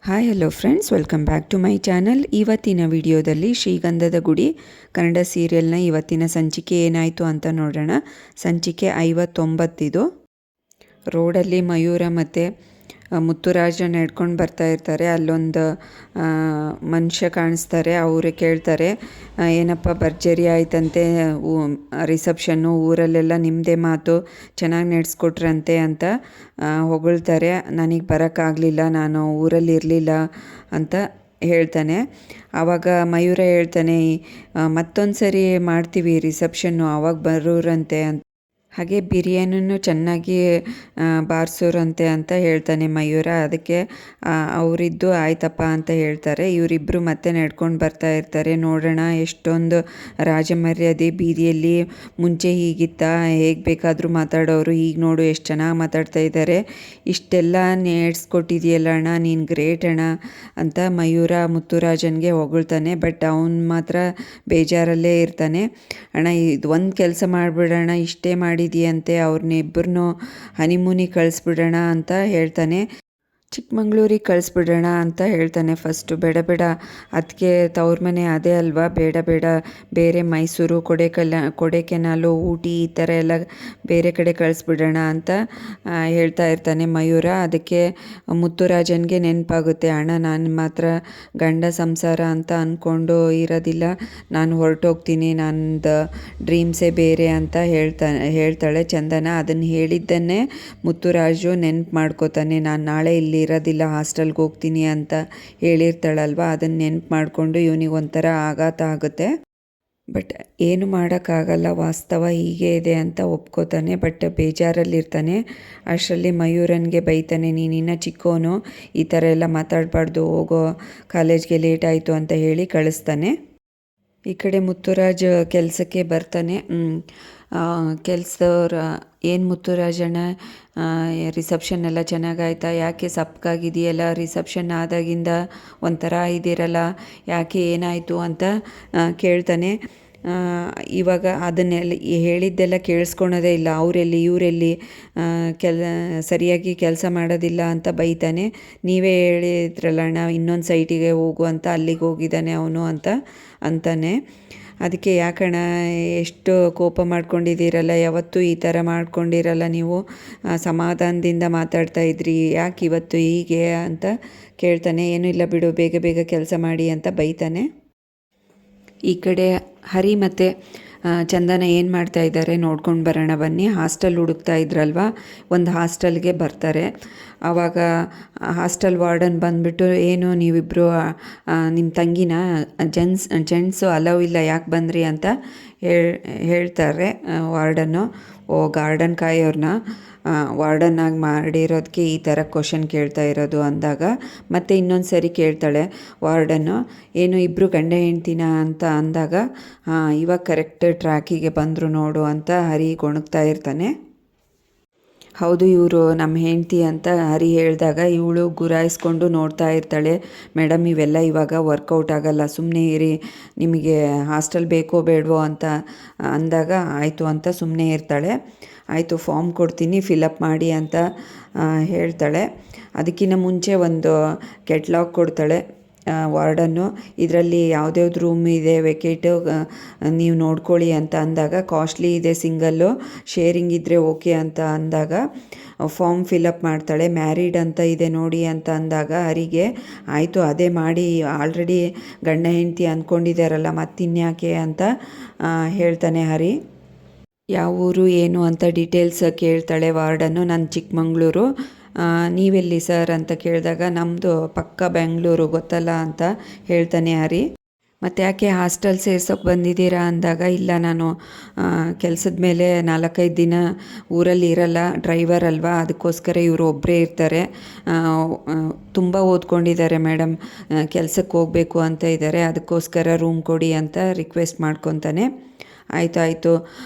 Hi hello friends, welcome back to my channel. ಇವತ್ತಿನ ವಿಡಿಯೋದಲ್ಲಿ ಶ್ರೀಗಂಧದ ಗುಡಿ ಕನ್ನಡ ಸೀರಿಯಲ್ನ ಇವತ್ತಿನ ಸಂಚಿಕೆ ಏನಾಯಿತು ಅಂತ ನೋಡೋಣ. ಸಂಚಿಕೆ 59 ಇದು. ರೋಡಲ್ಲಿ ಮಯೂರ ಮತ್ತು ಮುತ್ತುರಾಜ ನಡ್ಕೊಂಡು ಬರ್ತಾ ಇರ್ತಾರೆ. ಅಲ್ಲೊಂದು ಮನುಷ್ಯ ಕಾಣಿಸ್ತಾರೆ. ಅವರು ಕೇಳ್ತಾರೆ, ಏನಪ್ಪ ಭರ್ಜರಿ ಆಯ್ತಂತೆ ರಿಸೆಪ್ಷನ್ನು, ಊರಲ್ಲೆಲ್ಲ ನಿಮ್ಮದೇ ಮಾತು ಚೆನ್ನಾಗಿ ನಡೆಸ್ಕೊಟ್ರಂತೆ ಅಂತ ಹೊಗಳ್ತಾರೆ. ನನಗೆ ಬರೋಕ್ಕಾಗಲಿಲ್ಲ, ನಾನು ಊರಲ್ಲಿ ಇರಲಿಲ್ಲ ಅಂತ ಹೇಳ್ತಾನೆ. ಆವಾಗ ಮಯೂರ ಹೇಳ್ತಾನೆ, ಮತ್ತೊಂದು ಸರಿ ಮಾಡ್ತೀವಿ ರಿಸೆಪ್ಷನ್ನು, ಆವಾಗ ಬರೋರಂತೆ ಅಂತ. ಹಾಗೆ ಬಿರಿಯಾನಿನೂ ಚೆನ್ನಾಗಿ ಬಾರಿಸೋರಂತೆ ಅಂತ ಹೇಳ್ತಾನೆ ಮಯೂರ. ಅದಕ್ಕೆ ಅವರಿದ್ದು ಆಯ್ತಪ್ಪ ಅಂತ ಹೇಳ್ತಾರೆ. ಇವರಿಬ್ಬರು ಮತ್ತೆ ನಡ್ಕೊಂಡು ಬರ್ತಾ ಇರ್ತಾರೆ. ನೋಡೋಣ ಎಷ್ಟೊಂದು ರಾಜಮರ್ಯಾದೆ ಬೀದಿಯಲ್ಲಿ. ಮುಂಚೆ ಹೀಗಿತ್ತ, ಹೇಗೆ ಬೇಕಾದರೂ ಮಾತಾಡೋರು, ಈಗ ನೋಡು ಎಷ್ಟು ಚೆನ್ನಾಗಿ ಮಾತಾಡ್ತಾ ಇದ್ದಾರೆ. ಇಷ್ಟೆಲ್ಲ ನಡೆಸ್ಕೊಟ್ಟಿದೆಯಲ್ಲ ಅಣ್ಣ, ನೀನು ಗ್ರೇಟ್ ಅಣ್ಣ ಅಂತ ಮಯೂರ ಮುತ್ತುರಾಜನ್ಗೆ ಹೊಗಳ್ತಾನೆ. ಬಟ್ ಅವನು ಮಾತ್ರ ಬೇಜಾರಲ್ಲೇ ಇರ್ತಾನೆ. ಅಣ್ಣ ಇದು ಒಂದು ಕೆಲಸ ಮಾಡಿಬಿಡೋಣ, ಇಷ್ಟೇ ಮಾಡಿದೆಯಂತೆ, ಅವ್ರನ್ನಿಬ್ಬರನ್ನೂ ಹನಿಮೂನಿಗೆ ಕಳಿಸ್ಬಿಡೋಣ ಅಂತ ಹೇಳ್ತಾನೆ. ಚಿಕ್ಕಮಂಗ್ಳೂರಿಗೆ ಕಳಿಸ್ಬಿಡೋಣ ಅಂತ ಹೇಳ್ತಾನೆ. ಫಸ್ಟು ಬೇಡ, ಅದಕ್ಕೆ ತವ್ರ ಮನೆ ಅದೇ ಅಲ್ವಾ, ಬೇಡ, ಬೇರೆ ಮೈಸೂರು, ಕೊಡೆಕೆನಾಲು, ಊಟಿ ಈ ಥರ ಎಲ್ಲ ಬೇರೆ ಕಡೆ ಕಳಿಸ್ಬಿಡೋಣ ಅಂತ ಹೇಳ್ತಾ ಇರ್ತಾನೆ ಮಯೂರ. ಅದಕ್ಕೆ ಮುತ್ತುರಾಜನ್ಗೆ ನೆನಪಾಗುತ್ತೆ, ಅಣ್ಣ ನಾನು ಮಾತ್ರ ಗಂಡ ಸಂಸಾರ ಅಂತ ಅಂದ್ಕೊಂಡು ಇರೋದಿಲ್ಲ, ನಾನು ಹೊರಟೋಗ್ತೀನಿ, ನನ್ನದು ಡ್ರೀಮ್ಸೇ ಬೇರೆ ಅಂತ ಹೇಳ್ತಾಳೆ ಚಂದನ. ಅದನ್ನು ಹೇಳಿದ್ದನ್ನೇ ಮುತ್ತುರಾಜು ನೆನ್ಪು ಮಾಡ್ಕೋತಾನೆ. ನಾನು ನಾಳೆ ಇಲ್ಲಿ ಇರೋದಿಲ್ಲ, ಹಾಸ್ಟೆಲ್ಗೆ ಹೋಗ್ತೀನಿ ಅಂತ ಹೇಳಿರ್ತಾಳಲ್ವ, ಅದನ್ನು ನೆನ್ಪು ಮಾಡಿಕೊಂಡು ಇವನಿಗೆ ಒಂಥರ ಆಘಾತ ಆಗುತ್ತೆ. ಬಟ್ ಏನು ಮಾಡೋಕ್ಕಾಗಲ್ಲ, ವಾಸ್ತವ ಹೀಗೆ ಇದೆ ಅಂತ ಒಪ್ಕೋತಾನೆ. ಬಟ್ ಬೇಜಾರಲ್ಲಿರ್ತಾನೆ. ಅಷ್ಟರಲ್ಲಿ ಮಯೂರನ್ಗೆ ಬೈತಾನೆ, ನೀನಿನ್ನ ಚಿಕ್ಕವನು, ಈ ಥರ ಎಲ್ಲ ಮಾತಾಡಬಾರ್ದು, ಹೋಗೋ, ಕಾಲೇಜ್ಗೆ ಲೇಟ್ ಆಯಿತು ಅಂತ ಹೇಳಿ ಕಳಿಸ್ತಾನೆ. ಈ ಕಡೆ ಮುತ್ತುರಾಜ್ ಕೆಲಸಕ್ಕೆ ಬರ್ತಾನೆ. ಕೆಲಸದವ್ರು, ಏನು ಮುತ್ತುರಾಜಣ್ಣ ರಿಸೆಪ್ಷನ್ ಎಲ್ಲ ಚೆನ್ನಾಗಾಯ್ತಾ, ಯಾಕೆ ಸಪ್ಪಗಾಗಿದೆಯಲ್ಲ, ರಿಸೆಪ್ಷನ್ ಆದಾಗಿಂದ ಒಂಥರ ಇದ್ದೀರಲ್ಲ, ಯಾಕೆ ಏನಾಯಿತು ಅಂತ ಕೇಳ್ತಾನೆ. ಇವಾಗ ಅದನ್ನೆಲ್ಲ ಹೇಳಿದ್ದೆಲ್ಲ ಕೇಳಿಸ್ಕೊಳೋದೇ ಇಲ್ಲ. ಅವರೆಲ್ಲಿ ಇವರೆಲ್ಲಿ ಸರಿಯಾಗಿ ಕೆಲಸ ಮಾಡೋದಿಲ್ಲ ಅಂತ ಬೈತಾನೆ. ನೀವೇ ಹೇಳಿದ್ರಲ್ಲಣ್ಣ ಇನ್ನೊಂದು ಸೈಟಿಗೆ ಹೋಗು ಅಂತ, ಅಲ್ಲಿಗೆ ಹೋಗಿದ್ದಾನೆ ಅವನು ಅಂತ ಅಂತಾನೆ. ಅದಕ್ಕೆ ಯಾಕಣ್ಣ ಎಷ್ಟು ಕೋಪ ಮಾಡ್ಕೊಂಡಿದ್ದೀರಲ್ಲ, ಯಾವತ್ತೂ ಈ ಥರ ಮಾಡ್ಕೊಂಡಿರಲ್ಲ ನೀವು, ಸಮಾಧಾನದಿಂದ ಮಾತಾಡ್ತಾ ಇದ್ರಿ, ಯಾಕೆ ಇವತ್ತು ಹೀಗೆ ಅಂತ ಕೇಳ್ತಾನೆ. ಏನೂ ಇಲ್ಲ ಬಿಡು, ಬೇಗ ಕೆಲಸ ಮಾಡಿ ಅಂತ ಬೈತಾನೆ. ಈ ಕಡೆ ಹರಿ ಮತ್ತು ಚಂದನ ಏನು ಮಾಡ್ತಾ ಇದ್ದಾರೆ ನೋಡ್ಕೊಂಡು ಬರೋಣ ಬನ್ನಿ. ಹಾಸ್ಟೆಲ್ ಹುಡುಕ್ತಾ ಇದ್ರಲ್ವ, ಒಂದು ಹಾಸ್ಟೆಲ್ಗೆ ಬರ್ತಾರೆ. ಆವಾಗ ಹಾಸ್ಟೆಲ್ ವಾರ್ಡನ್ ಬಂದುಬಿಟ್ಟು, ಏನು ನೀವಿಬ್ಬರು ನಿಮ್ಮ ತಂಗಿನ ಜೆಂಟ್ಸು ಅಲವ್ ಇಲ್ಲ, ಯಾಕೆ ಬಂದ್ರಿ ಅಂತ ಹೇಳ್ತಾರೆ ವಾರ್ಡನ್ನು. ಗಾರ್ಡನ್ ಕಾಯೋರ್ನ ವಾರ್ಡನ್ನಾಗಿ ಮಾಡಿರೋದಕ್ಕೆ ಈ ಥರ ಕ್ವಶನ್ ಕೇಳ್ತಾ ಇರೋದು ಅಂದಾಗ, ಮತ್ತೆ ಇನ್ನೊಂದು ಸರಿ ಕೇಳ್ತಾಳೆ ವಾರ್ಡನ್ನು, ಏನು ಇಬ್ಬರು ಗಂಡ ಹೆಂಡ್ತಿನ ಅಂತ ಅಂದಾಗ, ಇವಾಗ ಕರೆಕ್ಟ್ ಟ್ರ್ಯಾಕಿಗೆ ಬಂದರು ನೋಡು ಅಂತ ಹರಿ ಗೊಣಗ್ತಾ ಇರ್ತಾನೆ. ಹೌದು, ಇವರು ನಮ್ಮ ಹೆಂಡ್ತಿ ಅಂತ ಹರಿ ಹೇಳಿದಾಗ ಇವಳು ಗುರಾಯಿಸ್ಕೊಂಡು ನೋಡ್ತಾ ಇರ್ತಾಳೆ. ಮೇಡಮ್ ಇವೆಲ್ಲ ಇವಾಗ ವರ್ಕೌಟ್ ಆಗಲ್ಲ, ಸುಮ್ಮನೆ ಇರಿ, ನಿಮಗೆ ಹಾಸ್ಟೆಲ್ ಬೇಕೋ ಬೇಡವೋ ಅಂತ ಅಂದಾಗ ಆಯಿತು ಅಂತ ಸುಮ್ಮನೆ ಇರ್ತಾಳೆ. ಆಯಿತು, ಫಾರ್ಮ್ ಕೊಡ್ತೀನಿ, ಫಿಲಪ್ ಮಾಡಿ ಅಂತ ಹೇಳ್ತಾಳೆ. ಅದಕ್ಕಿಂತ ಮುಂಚೆ ಒಂದು ಕೆಟ್ಲಾಗ್ ಕೊಡ್ತಾಳೆ ವಾರ್ಡನ್ನು. ಇದರಲ್ಲಿ ಯಾವುದ್ಯಾವ್ದು ರೂಮ್ ಇದೆ ವೆಕೇಟು, ನೀವು ನೋಡ್ಕೊಳ್ಳಿ ಅಂತ ಅಂದಾಗ, ಕಾಸ್ಟ್ಲಿ ಇದೆ ಸಿಂಗಲ್ಲು, ಶೇರಿಂಗ್ ಇದ್ದರೆ ಓಕೆ ಅಂತ ಅಂದಾಗ ಫಾರ್ಮ್ ಫಿಲಪ್ ಮಾಡ್ತಾಳೆ. ಮ್ಯಾರಿಡ್ ಅಂತ ಇದೆ ನೋಡಿ ಅಂತ ಅಂದಾಗ ಹರಿಗೆ, ಆಯಿತು ಅದೇ ಮಾಡಿ, ಆಲ್ರೆಡಿ ಗಂಡ ಹೆಂಡ್ತಿ ಅಂದ್ಕೊಂಡಿದ್ದಾರಲ್ಲ ಮತ್ತಿನ್ಯಾಕೆ ಅಂತ ಹೇಳ್ತಾನೆ ಹರಿ. ಯಾವ ಊರು ಏನು ಅಂತ ಡೀಟೇಲ್ಸ್ ಕೇಳ್ತಾಳೆ ವಾರ್ಡನ್ನು. ನಾನು ಚಿಕ್ಕಮಂಗ್ಳೂರು, ನೀವೆಲ್ಲಿ ಸರ್ ಅಂತ ಕೇಳಿದಾಗ, ನಮ್ಮದು ಪಕ್ಕ ಬೆಂಗಳೂರು ಗೊತ್ತಲ್ಲ ಅಂತ ಹೇಳ್ತಾನೆ ಹರಿ. ಮತ್ತು ಯಾಕೆ ಹಾಸ್ಟೆಲ್ ಸೇರ್ಸೋಕೆ ಬಂದಿದ್ದೀರಾ ಅಂದಾಗ, ಇಲ್ಲ ನಾನು ಕೆಲಸದ ಮೇಲೆ 4-5 ದಿನ ಊರಲ್ಲಿ ಇರಲ್ಲ, ಡ್ರೈವರ್ ಅಲ್ವಾ, ಅದಕ್ಕೋಸ್ಕರ ಇವರು ಒಬ್ಬರೇ ಇರ್ತಾರೆ, ತುಂಬ ಓದ್ಕೊಂಡಿದ್ದಾರೆ ಮೇಡಮ್, ಕೆಲಸಕ್ಕೆ ಹೋಗಬೇಕು ಅಂತ ಇದ್ದಾರೆ, ಅದಕ್ಕೋಸ್ಕರ ರೂಮ್ ಕೊಡಿ ಅಂತ ರಿಕ್ವೆಸ್ಟ್ ಮಾಡ್ಕೊತಾನೆ. ಆಯಿತು,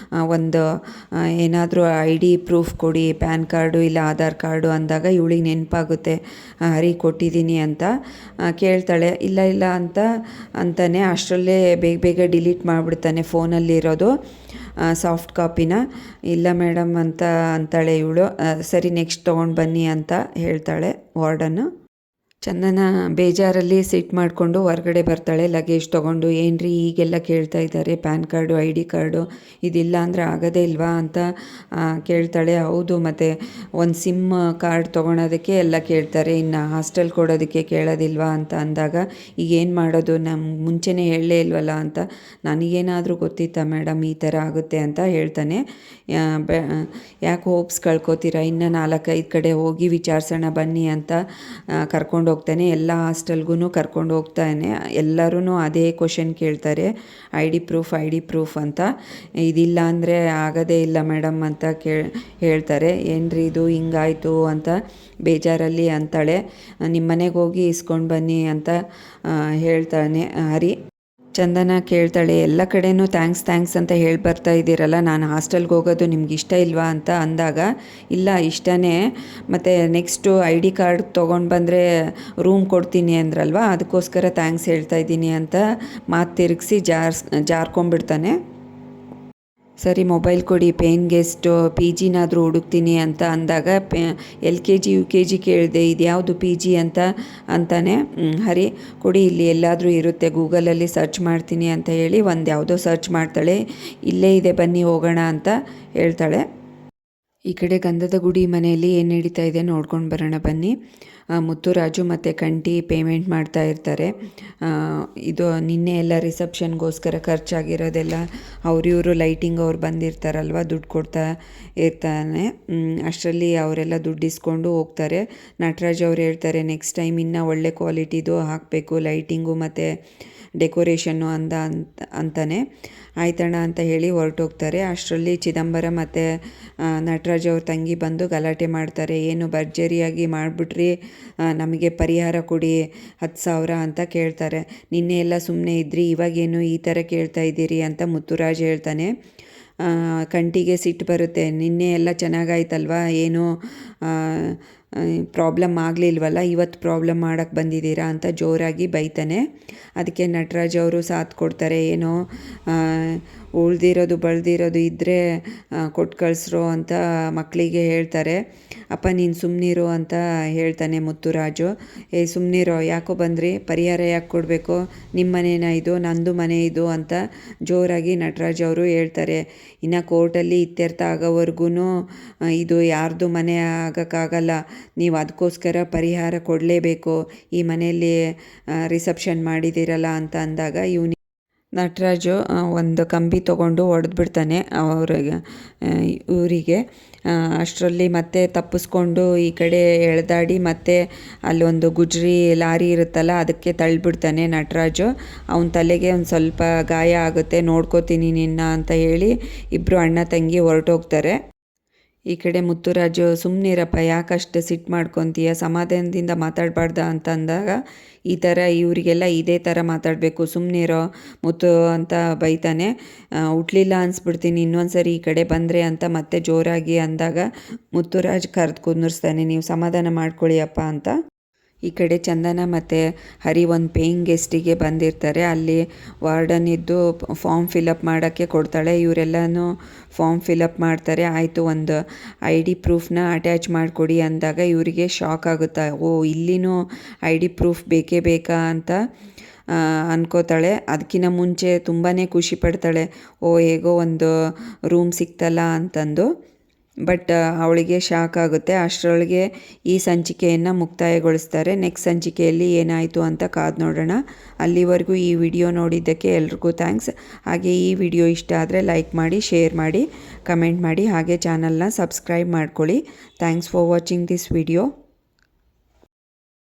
ಒಂದು ಏನಾದರೂ ID ಪ್ರೂಫ್ ಕೊಡಿ, ಪ್ಯಾನ್ ಕಾರ್ಡು ಇಲ್ಲ ಆಧಾರ್ ಕಾರ್ಡು ಅಂದಾಗ ಇವಳಿಗೆ ನೆನಪಾಗುತ್ತೆ, ಹರಿ ಕೊಟ್ಟಿದ್ದೀನಿ ಅಂತ ಕೇಳ್ತಾಳೆ. ಇಲ್ಲ ಅಂತಾನೆ. ಅಷ್ಟರಲ್ಲೇ ಬೇಗ ಡಿಲೀಟ್ ಮಾಡಿಬಿಡ್ತಾನೆ ಫೋನಲ್ಲಿರೋದು ಸಾಫ್ಟ್ ಕಾಪಿನ. ಇಲ್ಲ ಮೇಡಮ್ ಅಂತಾಳೆ ಇವಳು. ಸರಿ ನೆಕ್ಸ್ಟ್ ತೊಗೊಂಡು ಬನ್ನಿ ಅಂತ ಹೇಳ್ತಾಳೆ ವಾರ್ಡನ್ನು. ಚಂದನ ಬೇಜಾರಲ್ಲಿ ಸಿಟ್ಟು ಮಾಡಿಕೊಂಡು ಹೊರಗಡೆ ಬರ್ತಾಳೆ ಲಗೇಜ್ ತೊಗೊಂಡು. ಏನ್ರಿ ಈಗೆಲ್ಲ ಕೇಳ್ತಾ ಇದ್ದಾರೆ, PAN card I D card ಇದಿಲ್ಲ ಅಂದರೆ ಆಗೋದೇ ಇಲ್ವಾ ಅಂತ ಕೇಳ್ತಾಳೆ. ಹೌದು, ಮತ್ತು ಒಂದು ಸಿಮ್ ಕಾರ್ಡ್ ತೊಗೊಳೋದಕ್ಕೆ ಎಲ್ಲ ಕೇಳ್ತಾರೆ, ಇನ್ನು ಹಾಸ್ಟೆಲ್ ಕೊಡೋದಕ್ಕೆ ಕೇಳೋದಿಲ್ವಾ ಅಂತ ಅಂದಾಗ ಈಗ ಏನು ಮಾಡೋದು, ನಮ್ಗೆ ಮುಂಚೆನೇ ಹೇಳಲೇ ಇಲ್ವಲ್ಲ ಅಂತ. ನನಗೇನಾದರೂ ಗೊತ್ತಿತ್ತಾ ಮೇಡಮ್ ಈ ಥರ ಆಗುತ್ತೆ ಅಂತ ಹೇಳ್ತಾನೆ. ಯಾಕೆ ಹೋಪ್ಸ್ ಕಳ್ಕೊತೀರಾ, ಇನ್ನೂ 4-5 ಕಡೆ ಹೋಗಿ ವಿಚಾರಿಸೋಣ ಬನ್ನಿ ಅಂತ ಕರ್ಕೊಂಡು ಹೋಗ್ತಾನೆ. ಎಲ್ಲ ಹಾಸ್ಟೆಲ್ಗೂ ಕರ್ಕೊಂಡು ಹೋಗ್ತಾನೆ. ಎಲ್ಲರೂ ಅದೇ ಕ್ವಶನ್ ಕೇಳ್ತಾರೆ, ಐ ಡಿ ಪ್ರೂಫ್ ಅಂತ. ಇದಿಲ್ಲ ಅಂದರೆ ಆಗೋದೇ ಇಲ್ಲ ಮೇಡಮ್ ಅಂತ ಹೇಳ್ತಾರೆ. ಏನ್ರಿ ಇದು ಹಿಂಗಾಯಿತು ಅಂತ ಬೇಜಾರಲ್ಲಿ ಅಂತಾಳೆ. ನಿಮ್ಮ ಮನೆಗೆ ಹೋಗಿ ಇಸ್ಕೊಂಡು ಬನ್ನಿ ಅಂತ ಹೇಳ್ತಾನೆ ಹರಿ. ಚಂದನ ಕೇಳ್ತಾಳೆ, ಎಲ್ಲ ಕಡೆನೂ ಥ್ಯಾಂಕ್ಸ್ ಅಂತ ಹೇಳಿ ಬರ್ತಾ ಇದ್ದೀರಲ್ಲ, ನಾನು ಹಾಸ್ಟೆಲ್ಗೆ ಹೋಗೋದು ನಿಮ್ಗೆ ಇಷ್ಟ ಇಲ್ವಾ ಅಂತ ಅಂದಾಗ, ಇಲ್ಲ ಇಷ್ಟನೇ, ಮತ್ತು ನೆಕ್ಸ್ಟು ಐ ಡಿ ಕಾರ್ಡ್ ತೊಗೊಂಡು ಬಂದರೆ ರೂಮ್ ಕೊಡ್ತೀನಿ ಅಂದ್ರಲ್ವ, ಅದಕ್ಕೋಸ್ಕರ ಥ್ಯಾಂಕ್ಸ್ ಹೇಳ್ತಾ ಇದ್ದೀನಿ ಅಂತ ಮಾತು ತಿರುಗಿಸಿ ಜಾರ್ಕೊಂಡ್ಬಿಡ್ತಾನೆ. ಸರಿ ಮೊಬೈಲ್ ಕೊಡಿ, ಪೇನ್ ಗೆಸ್ಟು ಪಿ ಜಿನಾದರೂ ಹುಡುಕ್ತೀನಿ ಅಂತ ಅಂದಾಗ LKG UKG ಕೇಳಿದೆ, ಇದು ಯಾವುದು ಪಿ ಜಿ ಅಂತಾನೆ ಹರಿ. ಕೊಡಿ, ಇಲ್ಲಿ ಎಲ್ಲಾದರೂ ಇರುತ್ತೆ, ಗೂಗಲಲ್ಲಿ ಸರ್ಚ್ ಮಾಡ್ತೀನಿ ಅಂತ ಹೇಳಿ ಒಂದು ಯಾವುದೋ ಸರ್ಚ್ ಮಾಡ್ತಾಳೆ. ಇಲ್ಲೇ ಇದೆ ಬನ್ನಿ ಹೋಗೋಣ ಅಂತ ಹೇಳ್ತಾಳೆ. ಈ ಕಡೆ ಗಂಧದ ಗುಡಿ ಮನೆಯಲ್ಲಿ ಏನು ನಡೀತಾ ಇದೆ ನೋಡ್ಕೊಂಡು ಬರೋಣ ಬನ್ನಿ. ಮುತ್ತುರಾಜು ಮತ್ತು ಕಂಠಿ ಪೇಮೆಂಟ್ ಮಾಡ್ತಾ ಇರ್ತಾರೆ. ಇದು ನಿನ್ನೆ ಎಲ್ಲ ರಿಸೆಪ್ಷನ್ಗೋಸ್ಕರ ಖರ್ಚಾಗಿರೋದೆಲ್ಲ ಇವರು ಲೈಟಿಂಗ್ ಅವ್ರು ಬಂದಿರ್ತಾರಲ್ವ, ದುಡ್ಡು ಕೊಡ್ತಾ ಇರ್ತಾನೆ. ಅಷ್ಟರಲ್ಲಿ ಅವರೆಲ್ಲ ದುಡ್ಡು ಇಸ್ಕೊಂಡು ಹೋಗ್ತಾರೆ. ನಟರಾಜ್ ಅವ್ರು ಹೇಳ್ತಾರೆ, ನೆಕ್ಸ್ಟ್ ಟೈಮ್ ಇನ್ನೂ ಒಳ್ಳೆ ಕ್ವಾಲಿಟಿದು ಹಾಕಬೇಕು ಲೈಟಿಂಗು ಮತ್ತು ಡೆಕೋರೇಷನ್ನು ಅಂತಾನೆ. ಆಯ್ತಣ್ಣ ಅಂತ ಹೇಳಿ ಹೊರಟೋಗ್ತಾರೆ. ಅಷ್ಟರಲ್ಲಿ ಚಿದಂಬರ ಮತ್ತು ನಟರಾಜ್ ಅವ್ರ ತಂಗಿ ಬಂದು ಗಲಾಟೆ ಮಾಡ್ತಾರೆ. ಏನು ಭರ್ಜರಿಯಾಗಿ ಮಾಡಿಬಿಟ್ರಿ, ನಮಗೆ ಪರಿಹಾರ ಕೊಡಿ 10,000 ಅಂತ ಕೇಳ್ತಾರೆ. ನಿನ್ನೆ ಎಲ್ಲ ಸುಮ್ಮನೆ ಇದ್ರಿ, ಇವಾಗೇನು ಈ ಥರ ಕೇಳ್ತಾ ಇದ್ದೀರಿ ಅಂತ ಮುತ್ತುರಾಜ್ ಹೇಳ್ತಾನೆ. ಕಂಠಿಗೆ ಸಿಟ್ಟು ಬರುತ್ತೆ. ನಿನ್ನೆ ಎಲ್ಲ ಚೆನ್ನಾಗಾಯ್ತಲ್ವ, ಏನು ಪ್ರಾಬ್ಲಮ್ ಆಗಲಿಲ್ವಲ್ಲ, ಇವತ್ತು ಪ್ರಾಬ್ಲಮ್ ಮಾಡೋಕ್ಕೆ ಬಂದಿದ್ದೀರಾ ಅಂತ ಜೋರಾಗಿ ಬೈತಾನೆ. ಅದಕ್ಕೆ ನಟರಾಜ್ ಅವರು ಸಾಥ್ ಕೊಡ್ತಾರೆ. ಏನೋ ಉಳ್ದಿರೋದು ಬಳ್ದಿರೋದು ಇದ್ದರೆ ಕೊಟ್ಟು ಕಳಿಸ್ರೋ ಅಂತ ಮಕ್ಕಳಿಗೆ ಹೇಳ್ತಾರೆ. ಅಪ್ಪ ನೀನು ಸುಮ್ಮನಿರು ಅಂತ ಹೇಳ್ತಾನೆ ಮುತ್ತುರಾಜು. ಸುಮ್ಮನಿರೋ, ಯಾಕೋ ಬಂದ್ರಿ, ಪರಿಹಾರ ಯಾಕೆ ಕೊಡಬೇಕು, ನಿಮ್ಮ ಮನೇನ ಇದು, ನಂದು ಮನೆ ಇದು ಅಂತ ಜೋರಾಗಿ ನಟರಾಜ್ ಅವರು ಹೇಳ್ತಾರೆ. ಇನ್ನು ಕೋರ್ಟಲ್ಲಿ ಇತ್ಯರ್ಥ ಆಗೋವರೆಗೂ ಇದು ಯಾರ್ದು ಮನೆ ಆಗೋಕ್ಕಾಗಲ್ಲ, ನೀವು ಅದಕ್ಕೋಸ್ಕರ ಪರಿಹಾರ ಕೊಡಲೇಬೇಕು, ಈ ಮನೆಯಲ್ಲಿ ರಿಸೆಪ್ಷನ್ ಮಾಡಿದ್ದೀರಲ್ಲ ಅಂತ ಅಂದಾಗ ನಟರಾಜು ಒಂದು ಕಂಬಿ ತೊಗೊಂಡು ಹೊಡೆದ್ಬಿಡ್ತಾನೆ ಇವರಿಗೆ. ಅಷ್ಟರಲ್ಲಿ ಮತ್ತೆ ತಪ್ಪಿಸ್ಕೊಂಡು ಈ ಕಡೆ ಎಳೆದಾಡಿ ಮತ್ತೆ ಅಲ್ಲೊಂದು ಗುಜ್ರಿ ಲಾರಿ ಇರುತ್ತಲ್ಲ ಅದಕ್ಕೆ ತಳ್ಳಿಬಿಡ್ತಾನೆ ನಟರಾಜು. ಅವನ ತಲೆಗೆ ಒಂದು ಸ್ವಲ್ಪ ಗಾಯ ಆಗುತ್ತೆ. ನೋಡ್ಕೋತೀನಿ ನಿನ್ನ ಅಂತ ಹೇಳಿ ಇಬ್ಬರು ಅಣ್ಣ ತಂಗಿ ಹೊರಟೋಗ್ತಾರೆ. ಈ ಕಡೆ ಮುತ್ತುರಾಜು, ಸುಮ್ಮನಿರಪ್ಪ, ಯಾಕಷ್ಟು ಸಿಟ್ಟು ಮಾಡ್ಕೊತೀಯ, ಸಮಾಧಾನದಿಂದ ಮಾತಾಡಬಾರ್ದ ಅಂತ ಅಂದಾಗ, ಈ ಥರ ಇವರಿಗೆಲ್ಲ ಇದೇ ಥರ ಮಾತಾಡಬೇಕು, ಸುಮ್ಮನಿರೋ ಮುತ್ತು ಅಂತ ಬೈತಾನೆ. ಹುಟ್ಲಿಲ್ಲ ಅನ್ಸ್ಬಿಡ್ತೀನಿ ಇನ್ನೊಂದು ಸರಿ ಈ ಕಡೆ ಬಂದರೆ ಅಂತ ಮತ್ತೆ ಜೋರಾಗಿ ಅಂದಾಗ ಮುತ್ತುರಾಜ್ ಕರೆದು ಕುಂದಿರ್ಸ್ತಾನೆ, ನೀವು ಸಮಾಧಾನ ಮಾಡ್ಕೊಳ್ಳಿ ಅಪ್ಪ ಅಂತ. ಈ ಕಡೆ ಚಂದನ ಮತ್ತು ಹರಿ ಒಂದು ಪೇಯಿಂಗ್ ಗೆಸ್ಟಿಗೆ ಬಂದಿರ್ತಾರೆ. ಅಲ್ಲಿ ವಾರ್ಡನ್ ಇದ್ದು ಫಾರ್ಮ್ ಫಿಲಪ್ ಮಾಡೋಕ್ಕೆ ಕೊಡ್ತಾಳೆ. ಇವರೆಲ್ಲನೂ ಫಾರ್ಮ್ ಫಿಲಪ್ ಮಾಡ್ತಾರೆ. ಆಯಿತು, ಒಂದು ಐ ಡಿ ಪ್ರೂಫ್ನ ಅಟ್ಯಾಚ್ ಮಾಡಿಕೊಡಿ ಅಂದಾಗ ಇವರಿಗೆ ಶಾಕ್ ಆಗುತ್ತೆ. ಓ, ಇಲ್ಲಿನೂ ಐ ಡಿ ಪ್ರೂಫ್ ಬೇಕೇ ಬೇಕಾ ಅಂತ ಅನ್ಕೋತಾಳೆ. ಅದಕ್ಕಿಂತ ಮುಂಚೆ ತುಂಬಾ ಖುಷಿ ಪಡ್ತಾಳೆ, ಓ ಹೇಗೋ ಒಂದು ರೂಮ್ ಸಿಕ್ತಲ್ಲ ಅಂತಂದು. ಬಟ್ ಅವಳಿಗೆ ಶಾಕ್ ಆಗುತ್ತೆ. ಅಷ್ಟರೊಳಗೆ ಈ ಸಂಚಿಕೆಯನ್ನು ಮುಕ್ತಾಯಗೊಳಿಸ್ತಾರೆ. ನೆಕ್ಸ್ಟ್ ಸಂಚಿಕೆಯಲ್ಲಿ ಏನಾಯಿತು ಅಂತ ಕಾದು ನೋಡೋಣ. ಅಲ್ಲಿವರೆಗೂ ಈ ವಿಡಿಯೋ ನೋಡಿದ್ದಕ್ಕೆ ಎಲ್ರಿಗೂ ಥ್ಯಾಂಕ್ಸ್. ಹಾಗೆ ಈ ವಿಡಿಯೋ ಇಷ್ಟ ಆದರೆ ಲೈಕ್ ಮಾಡಿ, ಶೇರ್ ಮಾಡಿ, ಕಮೆಂಟ್ ಮಾಡಿ, ಹಾಗೆ ಚಾನಲ್ನ ಸಬ್ಸ್ಕ್ರೈಬ್ ಮಾಡ್ಕೊಳ್ಳಿ. Thanks for watching this video.